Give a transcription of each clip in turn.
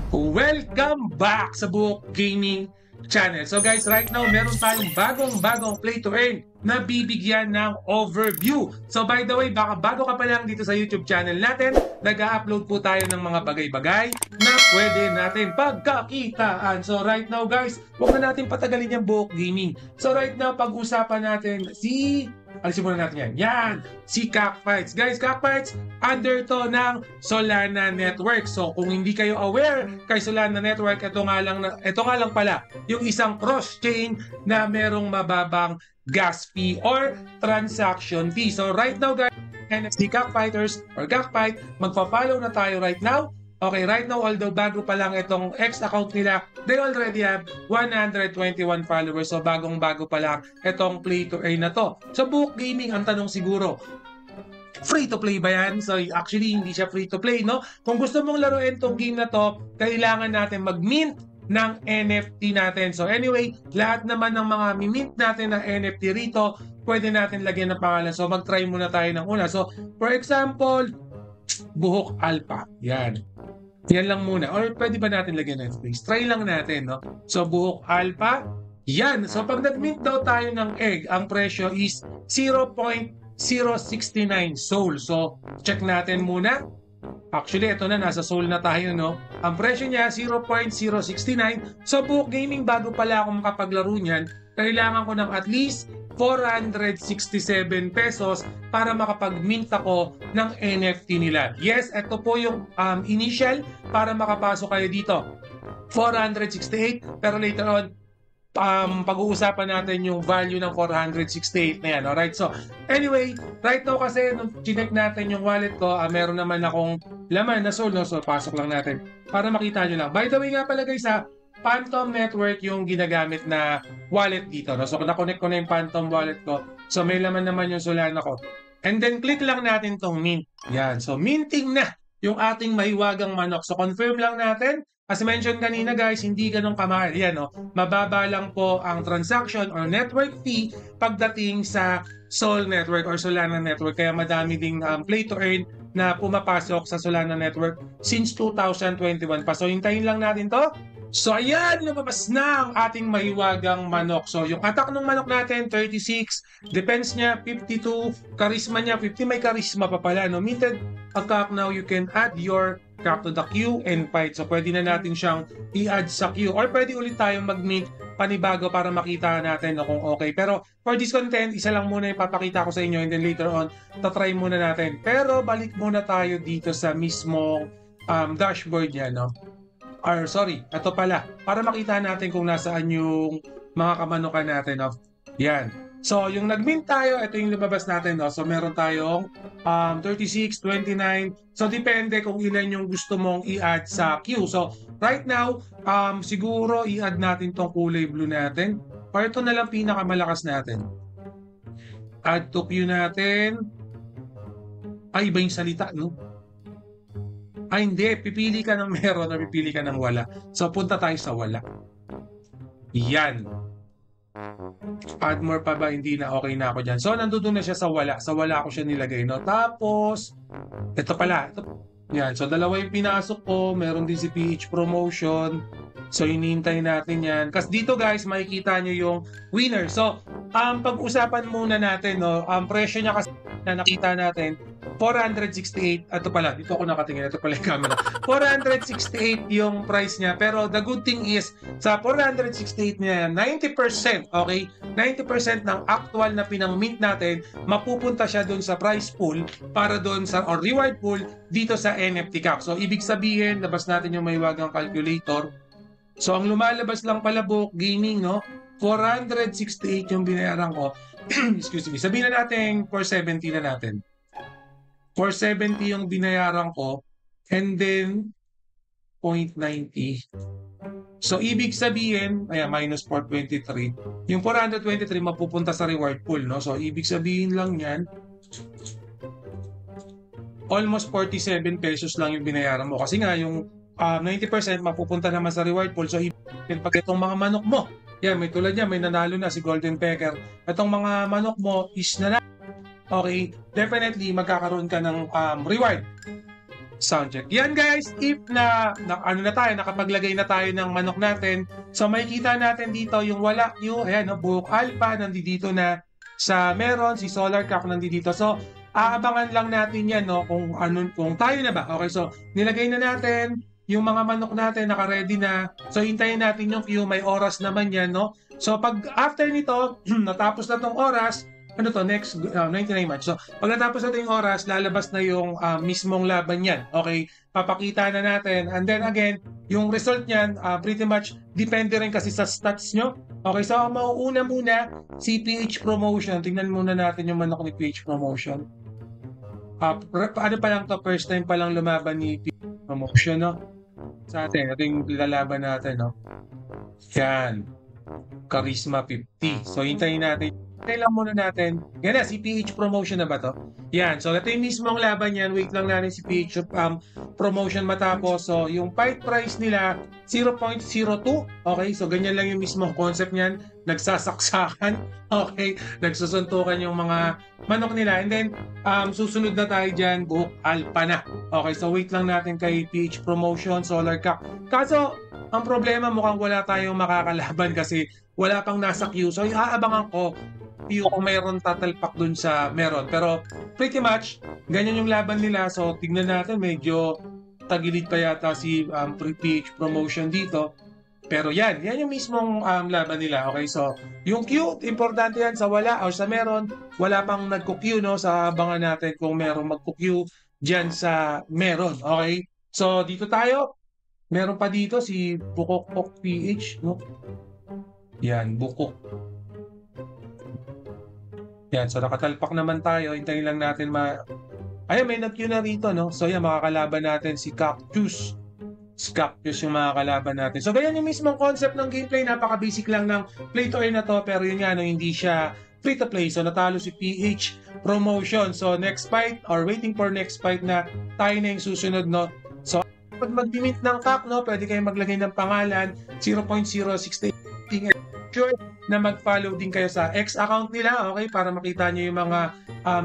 Welcome back sa Buhok Gaming Channel. So guys, right now meron tayong bagong play to earn na bibigyan ng overview. So by the way, baka bago ka pa lang dito sa YouTube channel natin, nag-upload po tayo ng mga bagay-bagay na pwede natin pagkakitaan. So right now guys, huwag na natin patagalin yung Buhok Gaming. So right now, pag-usapan natin alisin muna natin yan. Yan! Si Cockfights. Guys, Cockfights, under to ng Solana Network. So, kung hindi kayo aware kay Solana Network, ito nga lang pala, yung isang cross-chain na merong mababang gas fee or transaction fee. So, right now, guys, NFT Cockfighters or Cockfight, magpa-follow na tayo right now. Okay, right now, although bago pa lang itong X account nila, they already have 121 followers. So, bagong-bago pa lang itong play to earn na to. So, Buhok Gaming, ang tanong siguro, free to play ba yan? So, actually, hindi siya free to play, no? Kung gusto mong laruin tong game na to, kailangan natin mag-mint ng NFT natin. So, anyway, lahat naman ng mga mint natin ng NFT rito, pwede natin lagyan ng pangalan. So, mag-try muna tayo ng una. So, for example, Buhok Alpha. Yan. Yan lang muna. Or pwede ba natin lagyan ng space? Try lang natin, no? So, Buhok Alpha. Yan. So, pag nag-mint daw tayo ng egg, ang presyo is 0.069 soul. So, check natin muna. Actually, ito na. Nasa soul na tayo, no? Ang presyo niya, 0.069. So, Buhok Gaming, bago pala ako makapaglaro niyan, kailangan ko ng at least 467 pesos para makapag-mint ako ng NFT nila. Yes, ito po yung initial para makapasok kayo dito. 468, pero later on, pag-uusapan natin yung value ng 468 na yan. Alright, so anyway, right now kasi nung chinek natin yung wallet ko, meron naman akong laman na soul, no? So pasok lang natin para makita nyo lang. By the way nga pala guys, Phantom Network yung ginagamit na wallet dito. No? So, na-connect ko na yung Phantom wallet ko. So, may laman naman yung Solana ko. And then, click lang natin tong mint. Yan. So, minting na yung ating mahiwagang manok. So, confirm lang natin. As mentioned kanina guys, hindi ganun kamahal. Yan, no? Mababa lang po ang transaction or network fee pagdating sa Sol Network or Solana Network. Kaya madami ding play to earn na pumapasok sa Solana Network since 2021 pa. So, hintayin lang natin to. So ayan, lumabas na ang ating mahiwagang manok. So yung attack ng manok natin, 36, defense niya, 52, charisma niya, 50, may charisma pa pala. No? Minted a cock now, you can add your cock to the queue and fight. So pwede na natin siyang i-add sa queue. Or pwede ulit tayong mag-mint panibago para makita natin kung okay. Pero for this content, isa lang muna yung papakita ko sa inyo and then later on, tatry muna natin. Pero balik muna tayo dito sa mismong dashboard niya, no? Or sorry, ito pala, para makita natin kung nasaan yung mga kamanukan natin. No? Yan. So, yung nag-mint tayo, ito yung lumabas natin. No? So, meron tayong 36, 29. So, depende kung ilan yung gusto mong i-add sa queue. So, right now, siguro i-add natin tong kulay blue natin. Or ito na lang pinakamalakas natin. Add to queue natin. Ay, iba yung salita, no? Ay, hindi. Pipili ka ng meron o pipili ka ng wala. So, punta tayo sa wala. Yan. Add more pa ba? Hindi na. Okay na ako dyan. So, nandun na siya sa wala. Sa wala ko siya nilagay, no? Tapos, ito pala. Yan. So, dalawa yung pinasok ko. Meron din si PH Promotion. So, hinihintay natin yan. Kasi dito, guys, makikita nyo yung winner. So, pag-usapan muna natin, no? Ang presyo niya kasi na nakita natin, 468, ito pala, dito ako nakatingin, ito pala yung camera. 468 yung price niya, pero the good thing is, sa 468 niya, 90%, okay? 90% ng actual na pinang-mint natin, mapupunta siya doon sa price pool, para doon sa, or reward pool, dito sa NFT Cap. So, ibig sabihin, labas natin yung mahiwagang calculator. So, ang lumalabas lang pala Buhok Gaming, no? 468 yung binayaran ko. Excuse me. Sabihin na natin, 470 na natin. 470 yung binayaran ko and then 0.90. So, ibig sabihin, ayan, minus 423. Yung 423 mapupunta sa reward pool, no? So, ibig sabihin lang yan, almost 47 pesos lang yung binayaran mo. Kasi nga, yung 90% mapupunta naman sa reward pool. So, pag itong mga manok mo, yan, may tulad niya, may nanalo na si Golden Pecker. Itong mga manok mo is nanalo. Okay, definitely magkakaroon ka ng reward. Sound check. Yan guys, if ano na tayo, nakapaglagay na tayo ng manok natin. So makikita natin dito yung wala Q, ayan, no, buhok alpha, nandito na sa meron, si solar cock nandito. So aabangan lang natin yan, no, kung tayo na ba. Okay, so nilagay na natin yung mga manok natin, naka-ready na. So hintayin natin yung Q, may oras naman yan, no. So pag after nito, natapos na tong oras, ano to, next 99 match. So, pag natapos natin yung oras, lalabas na yung mismong laban yan. Okay, papakita na natin. And then again, yung result niyan, pretty much depende rin kasi sa stats nyo. Okay, so mauuna muna si PH Promotion. Tingnan muna natin yung manok ni PH Promotion. Ano pa lang to, first time pa lang lumaban ni PH Promotion, no? Sa atin, ito yung lalaban natin, no? Yan. Charisma 50. So, hintayin natin. Kailan muna natin. Yan na, si PH Promotion na ba to? Yan. So, ito yung mismong laban yan. Wait lang natin si PH Promotion matapos. So, yung fight price nila, 0.02. Okay, so ganyan lang yung mismong concept niyan. Nagsasaksakan. Okay, nagsusuntukan yung mga manok nila. And then, susunod na tayo dyan, buhok alpha na. Okay, so wait lang natin kay PH Promotion, Solar Cock. Kaso, ang problema mukhang wala tayong makakalaban kasi wala pang nasa queue. So, aabangan ko kung mayroon tatalpak dun sa meron. Pero pretty much, ganyan yung laban nila. So, tignan natin, medyo tagilid pa yata si PH Promotion dito. Pero yan yung mismong laban nila. Okay, so yung queue, importante yan sa wala o sa meron. Wala pang nagko-queue, no? Sa abangan natin kung meron magko-queue dyan sa meron. Okay, so dito tayo. Meron pa dito si Bukok PH, no? Yan, Bukok. Yan, so nakatalpak naman tayo. Hintayin lang natin Ayan, may nag-queue na rito, no? So yan, makakalaban natin si Cactus. Si Cactus yung makakalaban natin. So ganyan yung mismong concept ng gameplay. Napaka-basic lang ng play to earn na to. Pero yun nga, no, hindi siya free to play. So natalo si PH Promotion. So next fight or waiting for next fight na tayo na yung susunod, no? So pag mag-dimint ng CAC, no, pwede kayong maglagay ng pangalan 0.068. Sure na mag-follow din kayo sa X account nila, okay, para makita nyo yung mga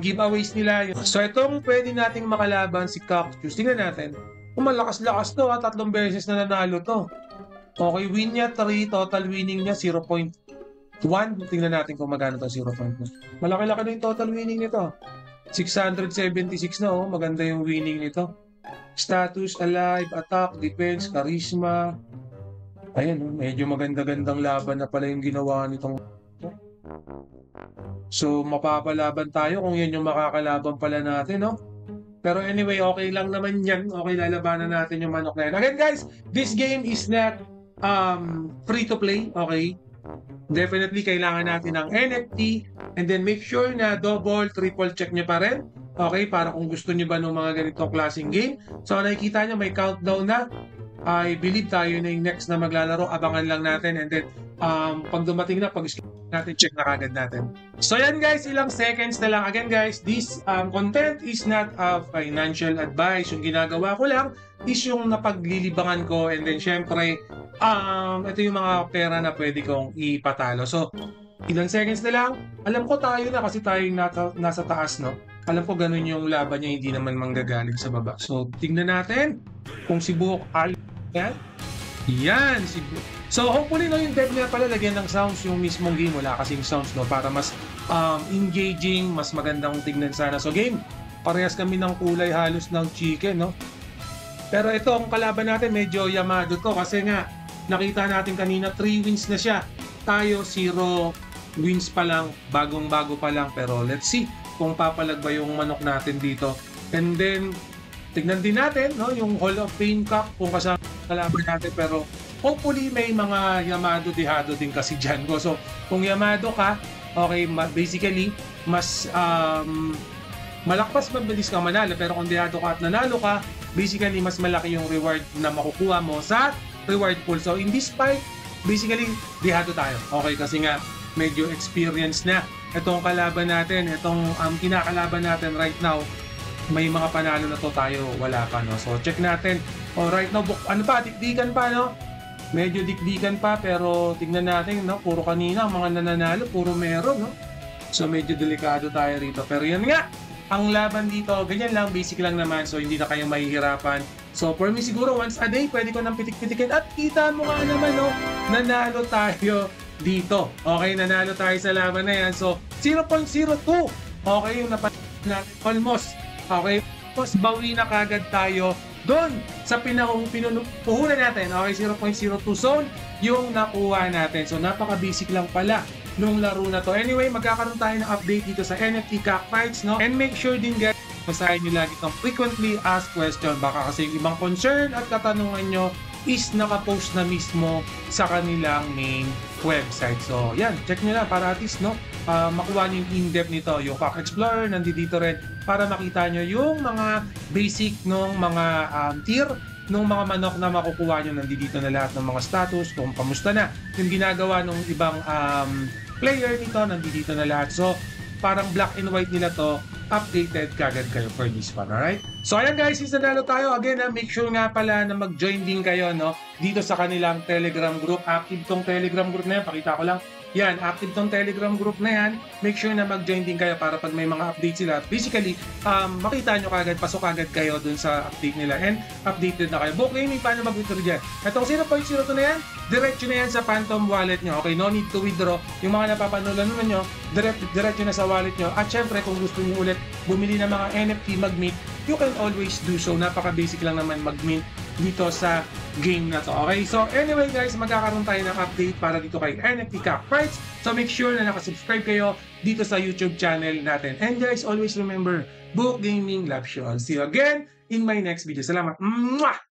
giveaways nila. So itong pwede nating makalaban si Cactus. Tingnan natin. Kung malakas-lakas to, 3 beses na nanalo to. Okay, win niya 3, total winning niya 0.1. Tingnan natin kung magkano to, 0.1. Malaki-laki na yung total winning nito. 676 na, oh, maganda yung winning nito. Status, alive, attack, defense, charisma. Ayan, medyo maganda-gandang laban na pala yung ginawa nitong. So, mapapalaban tayo kung yan yung makakalaban pala natin, no? Pero anyway, okay lang naman yan. Okay, lalabanan natin yung manok na yan. Again, guys, this game is not free to play, okay? Definitely, kailangan natin ng NFT and then make sure na double, triple check nyo pa rin. Okay, para kung gusto nyo ba ng mga ganitong klaseng game. So, nakikita nyo, may countdown na. I believe tayo na yung next na maglalaro. Abangan lang natin and then pag dumating na, pag-skip natin, check na kagad natin. So yan guys, ilang seconds na lang. Again guys, this content is not a financial advice. Yung ginagawa ko lang is yung napaglilibangan ko and then syempre, ito yung mga pera na pwede kong ipatalo. So, ilang seconds na lang. Alam ko tayo na kasi tayo yung nasa taas, no? Alam ko ganun yung laban niya, hindi naman manggagaling sa baba. So, tingnan natin kung si Buhok yan. Yan, si Buhok. So, hopefully, no, yung dev niya pala, lagyan ng sounds yung mismong game. Wala kasing sounds, no? Para mas engaging, mas magandang tingnan sana. So, game, parehas kami ng kulay halos ng chicken, no? Pero ito, ang kalaban natin, medyo Yamado to. Kasi nga, nakita natin kanina, 3 wins na siya. Tayo, 0 wins pa lang. Bagong-bago pa lang. Pero let's see kung papalag ba yung manok natin dito. And then, tignan din natin, no, yung Hall of Fame Cup kung kasama kalaban natin. Pero hopefully may mga Yamado Dehado din kasi dyan. So kung Yamado ka, okay, basically mas malakpas mabilis ka manalo. Pero kung Dehado ka at nanalo ka, basically mas malaki yung reward na makukuha mo sa reward pool. So in this fight, basically Dehado tayo. Okay, kasi nga medyo experience na itong kalaban natin, itong kinakalaban natin right now. May mga panalo na to, tayo wala pa, no? So check natin. Right now, ano pa, dikdikan pa, no? Medyo dikdikan pa, pero tignan natin, no? Puro kanina, mga nananalo, puro meron, no? So medyo delikado tayo rito. Pero yan nga, ang laban dito, ganyan lang, basic lang naman. So, hindi na kayo mahihirapan. So, for me siguro, once a day, pwede ko nang pitik-pitikin. At kita mo nga naman, no, nanalo tayo dito. Okay, nanalo tayo sa laban na yan. So, 0.02. Okay, yung natin almost. Okay, almost bawi na kagad tayo doon sa puhunan natin. Okay, 0.02 zone yung nakuha natin. So, napaka-basic lang pala nung laro na to. Anyway, magkakaroon tayo ng update dito sa NFT Cockfights, no? And make sure din guys, basahin nyo lagi itong frequently asked question. Baka kasi yung ibang concern at katanungan nyo is nakapost na mismo sa kanilang main website. So, yan, check nyo lang para at least, no, makuha nyo yung in-depth nito. Yung Cock Explorer, nandito rin para makita nyo yung mga basic ng mga tier nung mga manok na makukuha nyo. Nandito na lahat ng mga status, kung kamusta na yung ginagawa ng ibang player nito, nandito na lahat. So, parang black and white nila to, updated kagad kayo for this one, alright? So, ayan guys, since nanalo tayo, again, make sure nga pala na mag-join din kayo, no, dito sa kanilang Telegram group. Active tong Telegram group na yan, pakita ko lang. Yan, active tong Telegram group na yan. Make sure na mag-join din kayo para pag may mga updates sila, basically, makita nyo kagad, pasok kagad kayo dun sa update nila and updated na kayo. Book gaming, paano mag-withdraw dyan? Itong 0.02 na yan, diretso na yan sa Phantom wallet nyo. Okay, no need to withdraw. Yung mga napapanolan naman nyo, diretso na sa wallet nyo. At syempre, kung gusto nyo ulit bumili ng mga NFT, mag-mint, you can always do so. Napaka-basic lang naman mag-mint dito sa game na to. Okay, so anyway guys, magkakaroon tayo ng update para dito kay NFT Cockfights. So make sure na nakasubscribe kayo dito sa YouTube channel natin. And guys, always remember, Book Gaming loves you all. See you again in my next video. Salamat! Mwah!